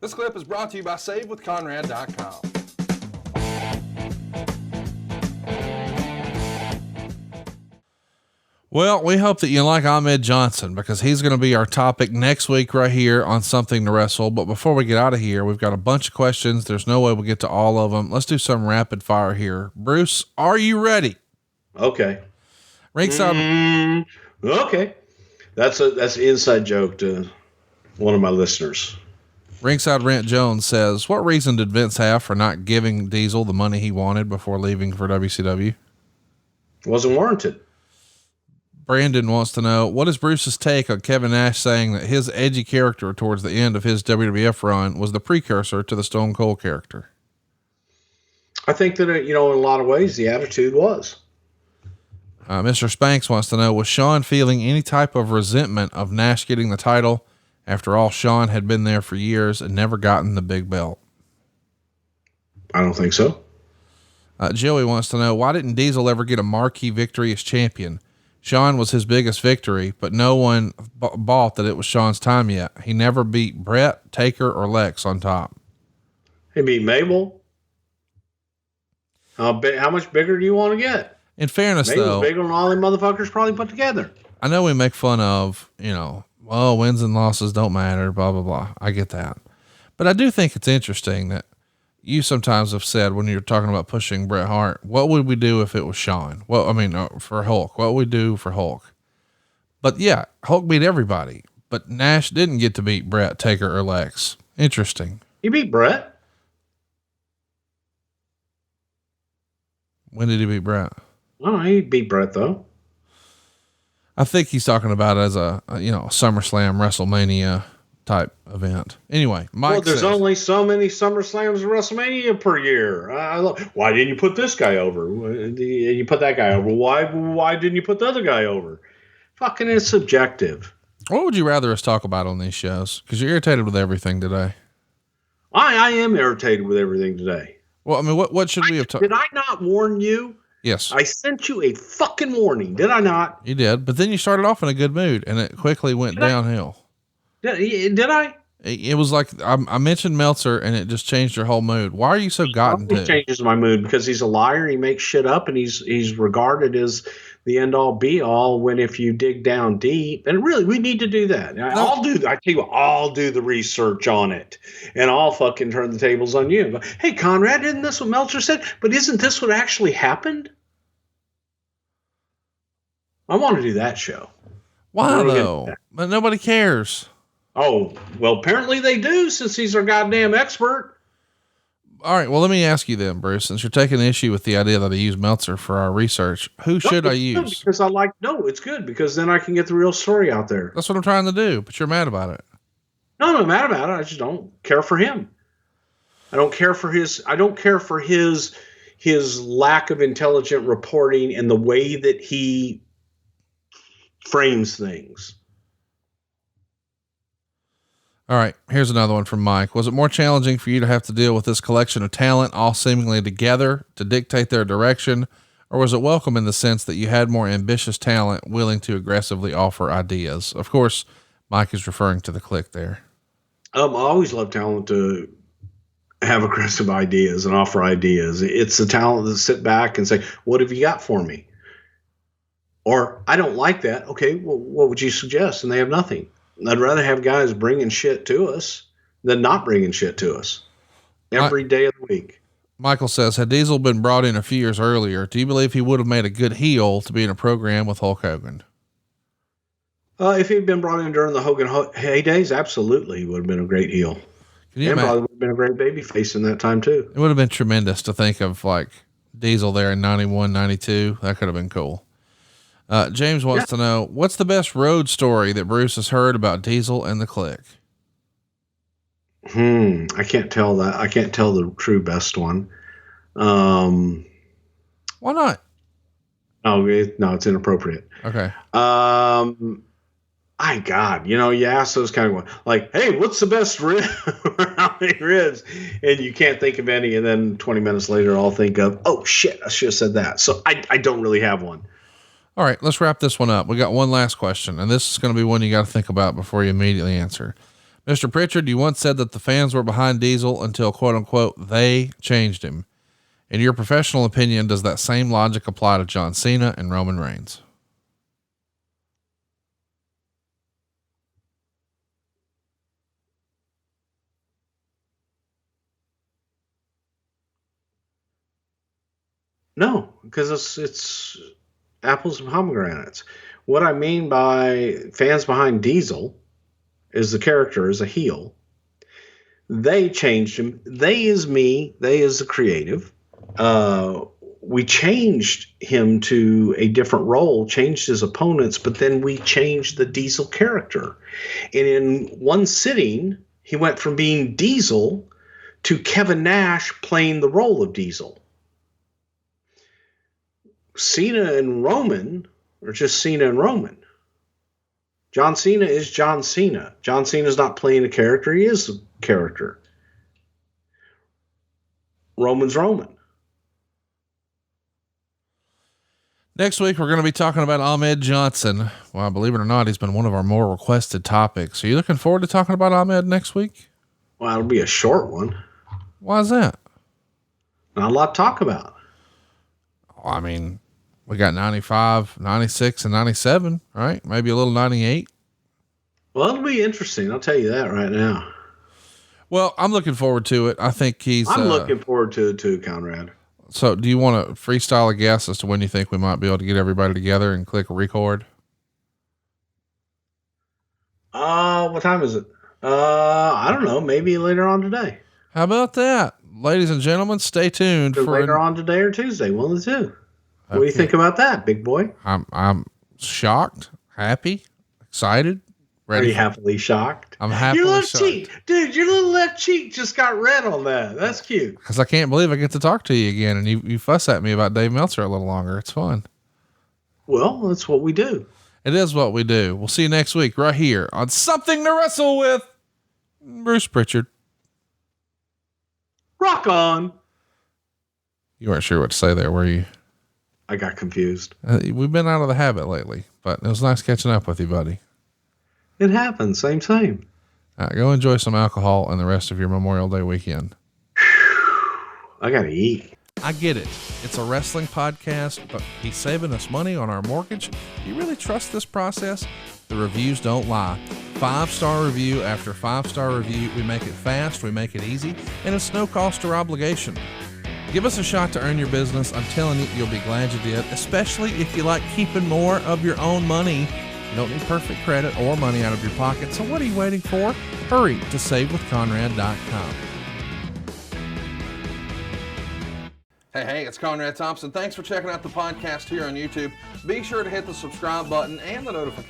This clip is brought to you by SaveWithConrad.com. Well, we hope that you like Ahmed Johnson, because he's going to be our topic next week right here on Something to Wrestle. But before we get out of here, we've got a bunch of questions. There's no way we'll get to all of them. Let's do some rapid fire here. Bruce, are you ready? Okay. Ringside. Okay. That's an inside joke to one of my listeners. Ringside Rent Jones says, what reason did Vince have for not giving Diesel the money he wanted before leaving for WCW? Wasn't warranted. Brandon wants to know, what is Bruce's take on Kevin Nash saying that his edgy character towards the end of his WWF run was the precursor to the Stone Cold character? I think that, in a lot of ways, the attitude was. Mr. Spanks wants to know, was Sean feeling any type of resentment of Nash getting the title? After all, Sean had been there for years and never gotten the big belt. I don't think so. Joey wants to know, why didn't Diesel ever get a marquee victory as champion? Sean was his biggest victory, but no one bought that it was Sean's time yet. He never beat Brett, Taker, or Lex on top. He beat Mabel. How much bigger do you want to get? In fairness, Mabel's though, bigger than all the motherfuckers probably put together. I know we make fun of, wins and losses don't matter, blah, blah, blah. I get that. But I do think it's interesting that you sometimes have said when you're talking about pushing Bret Hart, what would we do if it was Sean? Well, for Hulk, what would we do for Hulk? But yeah, Hulk beat everybody, but Nash didn't get to beat Bret, Taker, or Lex. Interesting. He beat Bret. When did he beat Bret? Oh, he beat Bret though. I think he's talking about it as a SummerSlam, WrestleMania type event. Anyway, Mike there's says, only so many SummerSlams and WrestleMania per year. Why didn't you put this guy over? You put that guy over. Why didn't you put the other guy over? Fucking it's subjective. What would you rather us talk about on these shows? Because you're irritated with everything today. I am irritated with everything today. Well, what should we have talked? Did I not warn you? Yes. I sent you a fucking warning. Did I not? You did, but then you started off in a good mood and it quickly went downhill. Did I? It was like, I mentioned Meltzer and it just changed your whole mood. Why are you so gotten to? It changes my mood because he's a liar. He makes shit up and he's regarded as the end all be all when if you dig down deep, and really we need to do that. I'll do the research on it and I'll fucking turn the tables on you. Hey, Conrad, isn't this what Meltzer said? But isn't this what actually happened? I want to do that show. Why though? But nobody cares. Oh, well, apparently they do since he's our goddamn expert. All right. Well, let me ask you then, Bruce, since you're taking issue with the idea that I use Meltzer for our research, who should I use? Because it's good because then I can get the real story out there. That's what I'm trying to do, but you're mad about it. No, I'm not mad about it. I just don't care for him. I don't care for his lack of intelligent reporting and the way that he frames things. All right, here's another one from Mike. Was it more challenging for you to have to deal with this collection of talent all seemingly together to dictate their direction, or was it welcome in the sense that you had more ambitious talent willing to aggressively offer ideas? Of course, Mike is referring to the Click there. I always love talent to have aggressive ideas and offer ideas. It's the talent to sit back and say, what have you got for me? Or I don't like that. Okay, well, what would you suggest? And they have nothing. I'd rather have guys bringing shit to us than not bringing shit to us every day of the week. Michael says, had Diesel been brought in a few years earlier, do you believe he would have made a good heel to be in a program with Hulk Hogan? If he'd been brought in during the Hogan heydays, absolutely, he would have been a great heel. And probably would have been a great babyface in that time too. It would have been tremendous to think of like Diesel there in 91, 92. That could have been cool. James wants to know, what's the best road story that Bruce has heard about Diesel and the Click? I can't tell that. I can't tell the true best one. Why not? Oh, no, it's inappropriate. Okay. My God, you ask those kind of ones like, hey, what's the best rib? How many ribs? And you can't think of any. And then 20 minutes later, I'll think of, oh shit, I should have said that. So I don't really have one. All right, let's wrap this one up. We got one last question, and this is going to be one you got to think about before you immediately answer. Mr. Prichard, you once said that the fans were behind Diesel until quote unquote, they changed him. In your professional opinion, does that same logic apply to John Cena and Roman Reigns? No, because it's apples and pomegranates. What I mean by fans behind Diesel is the character is a heel. They changed him. They is me. They is the creative. We changed him to a different role, changed his opponents, but then we changed the Diesel character. And in one sitting, he went from being Diesel to Kevin Nash playing the role of Diesel. Cena and Roman are just Cena and Roman. John Cena is John Cena. John Cena is not playing a character. He is a character. Roman's Roman. Next week, we're going to be talking about Ahmed Johnson. Well, believe it or not, he's been one of our more requested topics. Are you looking forward to talking about Ahmed next week? Well, it'll be a short one. Why is that? Not a lot to talk about. I mean, we got 95, 96, and 97, right? Maybe a little 98. Well, it'll be interesting. I'll tell you that right now. Well, I'm looking forward to it. I think I'm looking forward to it too, Conrad. So do you want to freestyle a guess as to when you think we might be able to get everybody together and click record? What time is it? I don't know. Maybe later on today. How about that? Ladies and gentlemen, stay tuned for later on today or Tuesday. One of the two. What do you think about that, big boy? I'm shocked, happy, excited, ready. Are you happily shocked? I'm happily your little shocked. cheek, dude. Your little left cheek just got red on that. That's cute. Because I can't believe I get to talk to you again, and you fuss at me about Dave Meltzer a little longer. It's fun. Well, that's what we do. It is what we do. We'll see you next week right here on Something to Wrestle With. Bruce Prichard. Rock on. You weren't sure what to say there, were you? I got confused. We've been out of the habit lately, but it was nice catching up with you, buddy. It happens. Same. Go enjoy some alcohol and the rest of your Memorial Day weekend. I gotta eat. I get it. It's a wrestling podcast, but he's saving us money on our mortgage. Do you really trust this process? The reviews don't lie. 5-star review after 5-star review. We make it fast, we make it easy, and it's no cost or obligation. Give us a shot to earn your business. I'm telling you, you'll be glad you did, especially if you like keeping more of your own money. You don't need perfect credit or money out of your pocket, so what are you waiting for? Hurry to SaveWithConrad.com. Hey, it's Conrad Thompson. Thanks for checking out the podcast here on YouTube. Be sure to hit the subscribe button and the notification